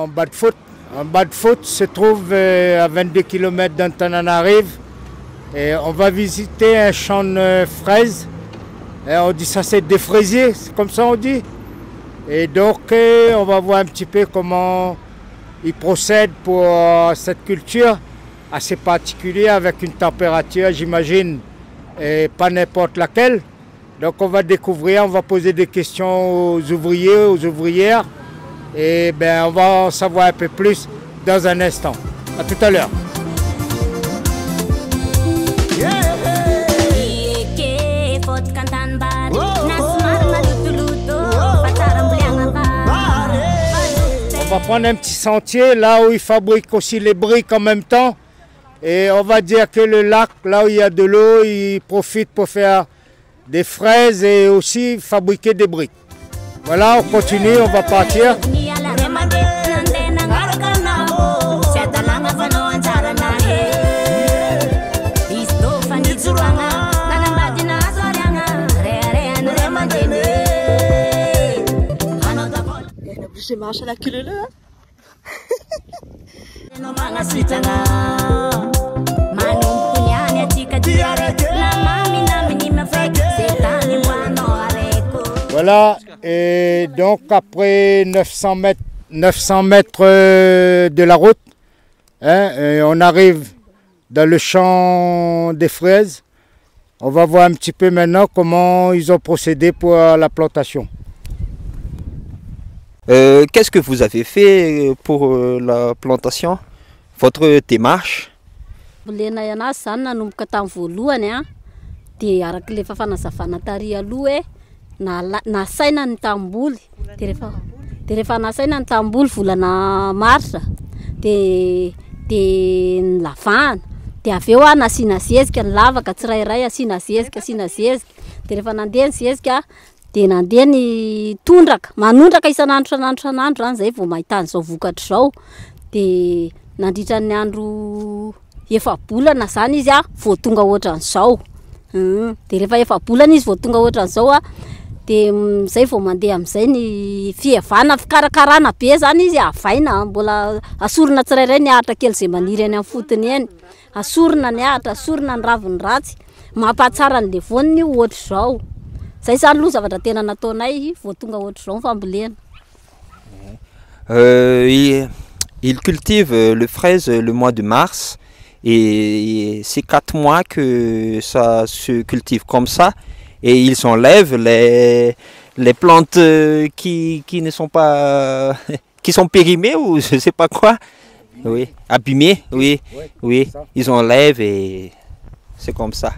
en bas de Foot. En bas de Foot se trouve à 22 km d'Antananarive. Et on va visiter un champ de fraises. Et on dit ça, c'est des fraisiers, c'est comme ça on dit. Et donc on va voir un petit peu comment ils procèdent pour cette culture assez particulière avec une température, j'imagine, et pas n'importe laquelle. Donc on va découvrir, on va poser des questions aux ouvriers, aux ouvrières. Et ben on va en savoir un peu plus dans un instant. À tout à l'heure. On va prendre un petit sentier là où ils fabriquent aussi les briques en même temps. Et on va dire que le lac, là où il y a de l'eau, ils profitent pour faire des fraises et aussi fabriquer des briques. Voilà, on continue, on va partir. J'ai marché la queue là. Voilà, et donc après 900 mètres de la route, et on arrive dans le champ des fraises. On va voir un petit peu maintenant comment ils ont procédé pour la plantation. Qu'est-ce que vous avez fait pour la plantation? Votre démarche? Nasaina ny tamboly de rehefa nasaina ny tamboly volana marsa de nilavahana de aveo nasina zezika ny lavaka tsirairay asina zezika de rehefa nandeha ny zezika de nandeha ny tondraka manondraka isanandro zany zay vao mahita an'izao vokatra zao de nandritra ny andro efa-bolana zany izy vao tonga ohatran'izao de rehefa efa-bolana izy vao tonga ohatran'izao de zay vao mandeha am'izay ny fihavana fikarakarana be zany izy avaina mbola asorina tsirairay ny ahatra kely zay maniry any amin'ny fotony eny asorina ny ahatra asorina ny raviny ratsy mampahatsara ny levoniny ohatra zao zay zany aloha zavatra tena nataonay vao tonga ohatra zao fambolena. Il cultive le fraise le mois de mars et c'est 4 mois que ça se cultive comme ça. Et ils enlèvent les plantes qui ne sont pas, qui sont périmées ou je ne sais pas quoi. Oui, abîmées, oui, oui. Ils enlèvent et c'est comme ça.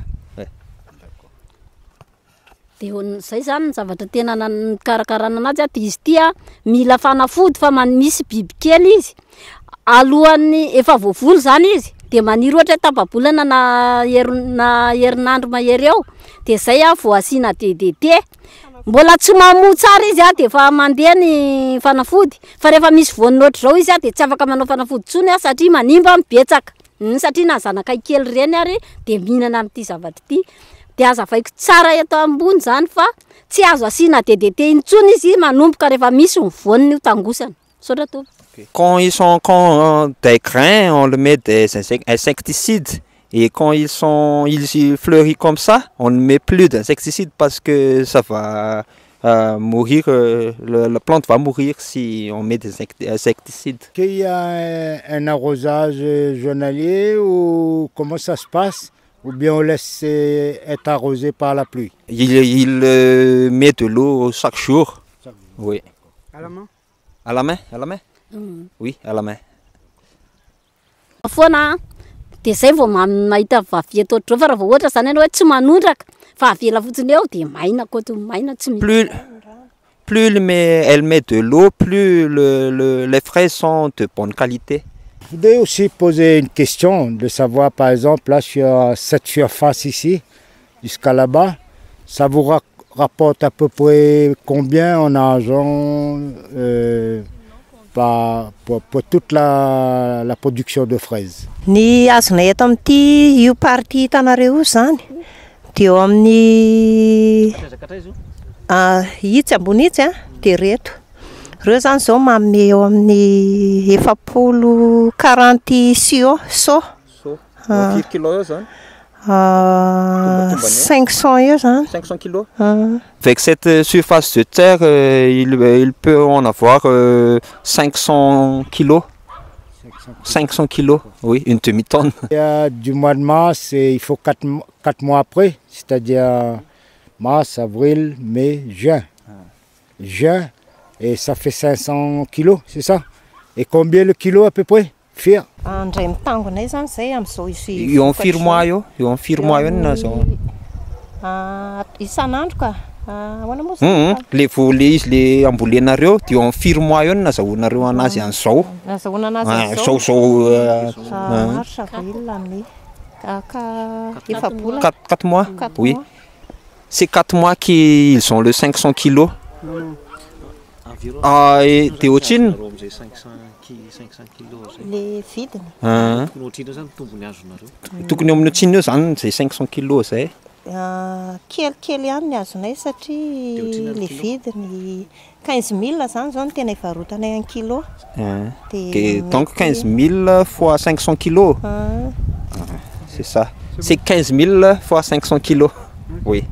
Zay zany zavatra tena karakarana anazy de izy ty mila fanafody fa misy bibikely izy alohan'ny efa voavolo zany izy de maniry ohatra tapabolana na herinandro mahery eo de zay vao asina DDT mbola tsy mamoa tsara izy de efa mandeha ny fanafody fa rehefa misy voaniny ohatra zao izy de tsy afaka manao fanafody tsony satria manimba mibetsaka satria na zanakay kely reny ary de mihinana amin'ity zavatra ity de azavaiko tsara eto ambony zany fa tsy azo asina DDT intsony izy manomboka rehefa misy ny voaniny tangosana saotra to. Quand des grains, on le met des insecticides. Et quand ils fleurissent comme ça, on ne met plus d'insecticides parce que ça va mourir, la plante va mourir si on met des insecticides. Est-ce qu'il y a un arrosage journalier ou comment ça se passe? Ou bien on laisse être arrosé par la pluie? Il met de l'eau chaque jour. Oui. À la main? À la main? À la main? Oui, à la main. De zay vao mahita vavy eto ohatro fa raha vao ohatra zany hoe tsy manondraka fa avela fotsiny eo de maina tsy plus elle met de l'eau, plus les fraises sont de bonne qualité. Je voudrais aussi poser une question de savoir par exemple là sur cette surface ici jusqu'à là-bas, ça vous rapporte à peu près combien en argent pour toute la production de fraises? Ny azonay eto amin'ity io party hitanareo zany de eo amin'ny hitsy ambony hitsy de Reo zany zao manome eo amin'ny 40 sio so. So, firy kilo eo zany? 500 eo zany. 500 kilos. Avec cette surface de terre, il peut en avoir 500 kilos. 500 kilos, oui, une demi-tonne. Du mois de mars, il faut 4 mois après, c'est-à-dire mars, avril, mai, juin. Juin, et ça fait 500 kilos, c'est ça? Et combien le kilo à peu près? Fier. Andray mitangonay zany zay amin'izao Eo amin'ny firy mois eo? Eo amin'ny firy mois eo na zao? Isan'andro ka. Ahoana moa zany? Le volet izy le ambolenareo dia eo amin'ny firy mois eo no nazahoanareo anazy an'izao. Nazahoana anazy Zao mars, avril, mai. Efapolo. 4 mois? Oui. C'est 4 mois qu'ils ont le 500 kilos. Et dia ohatriny? Le vidiny. Tokony amin'ny ohatriny eo zany izay 500 kilos zay. Kelikely ihany ny azonay satria le vidiny 15 000 zany zao no tena ivarotanay 1 kilo. Donc 15 000 fois 500 kilos. C'est ça. C'est 15 000 fois 500 kilos. Oui.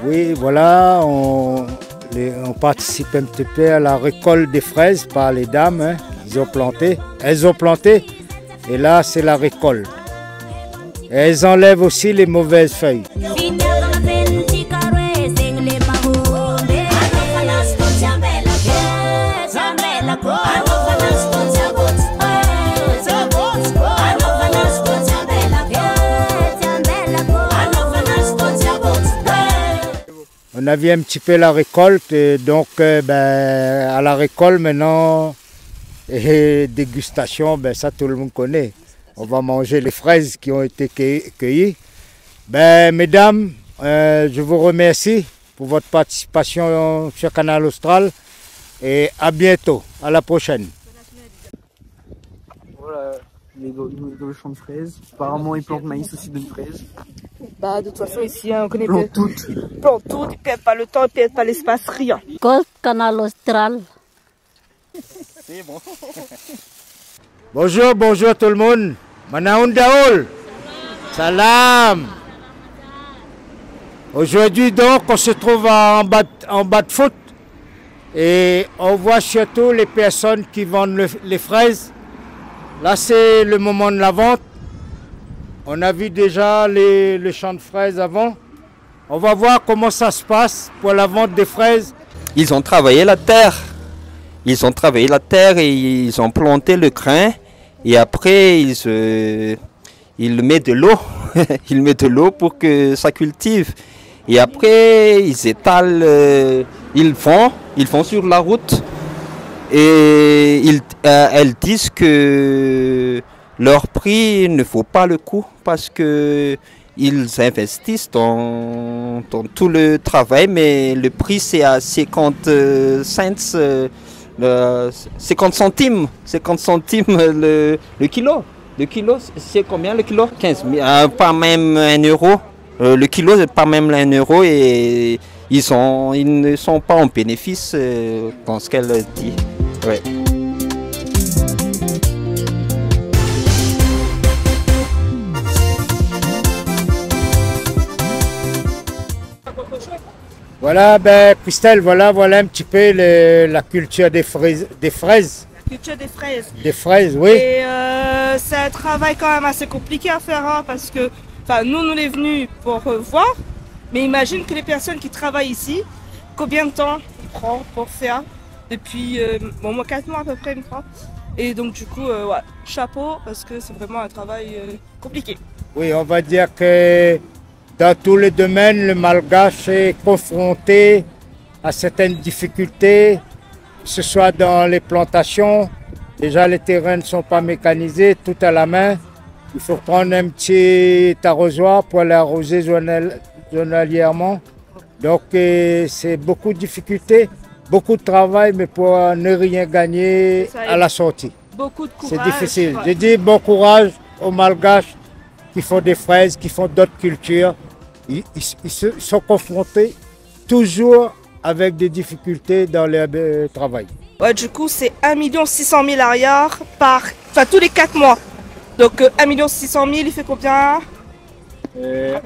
Oui, voilà, on participe un petit peu à la récolte des fraises par les dames. Hein. Elles ont planté, et là c'est la récolte. Et elles enlèvent aussi les mauvaises feuilles. On a vu un petit peu la récolte, et donc à la récolte maintenant, et dégustation, ça tout le monde connaît. On va manger les fraises qui ont été cueillies. Mesdames, je vous remercie pour votre participation sur Canal Austral et à bientôt, à la prochaine. Voilà, les champs de fraises. Apparemment, ils plantent maïs aussi de fraises. De toute façon, ici, on connaît plantent toutes. Ils plantent toutes, ils ne perdent pas le temps, ils ne perdent pas l'espace, rien. Canal Austral. C'est bon. Bonjour, bonjour tout le monde. Manaoun Daoul. Salam. Aujourd'hui donc, on se trouve en bas de foot et on voit surtout les personnes qui vendent les fraises. Là, c'est le moment de la vente. On a vu déjà le champ de fraises avant. On va voir comment ça se passe pour la vente des fraises. Ils ont travaillé la terre. Ils ont travaillé la terre et ils ont planté le grain. Et après, ils mettent de l'eau. Ils mettent de l'eau pour que ça cultive. Et après, ils étalent, ils font sur la route. Et elles disent que leur prix ne vaut pas le coup parce que ils investissent dans tout le travail, mais le prix c'est à 50 cents, 50 centimes le kilo. Le kilo, c'est combien le kilo? 15 000, pas même 1 euro. Le kilo, c'est pas même 1 euro et ils ne sont pas en bénéfice dans ce qu'elle dit. Ouais. Voilà, Christelle, voilà un petit peu la culture des fraises. Culture des fraises. Des fraises, oui. Et c'est un travail quand même assez compliqué à faire, hein, parce que nous, on est venus pour voir, mais imagine que les personnes qui travaillent ici, combien de temps ils prennent pour faire? Depuis moi 4 mois à peu près, je crois. Et donc du coup, ouais, chapeau, parce que c'est vraiment un travail compliqué. Oui, on va dire que dans tous les domaines, le Malgache est confronté à certaines difficultés, que ce soit dans les plantations. Déjà, les terrains ne sont pas mécanisés, tout à la main. Il faut prendre un petit arrosoir pour aller arroser journalièrement. Donc, c'est beaucoup de difficultés, beaucoup de travail, mais pour ne rien gagner à la sortie. Beaucoup de courage. C'est difficile. Ouais. Je dis bon courage aux Malgaches qui font des fraises, qui font d'autres cultures. Ils sont confrontés toujours avec des difficultés dans le travail. Ouais, du coup, c'est 1 600 000 arrière tous les 4 mois. Donc 1 600 000, il fait combien?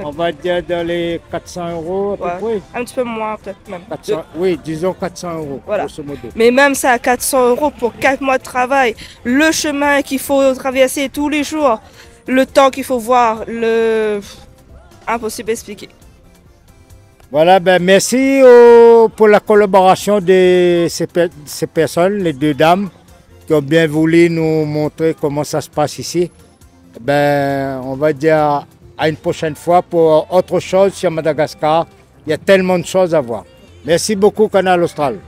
On va dire dans les 400 euros à peu près. Un petit peu moins peut-être même. 400, oui, disons 400 euros, voilà. Grosso modo. Mais même ça, à 400 euros pour 4 mois de travail, le chemin qu'il faut traverser tous les jours, le temps qu'il faut voir, impossible à expliquer. Voilà, ben merci pour la collaboration de ces personnes, les deux dames, qui ont bien voulu nous montrer comment ça se passe ici. Ben, on va dire à une prochaine fois pour autre chose sur Madagascar. Il y a tellement de choses à voir. Merci beaucoup, Canal Austral.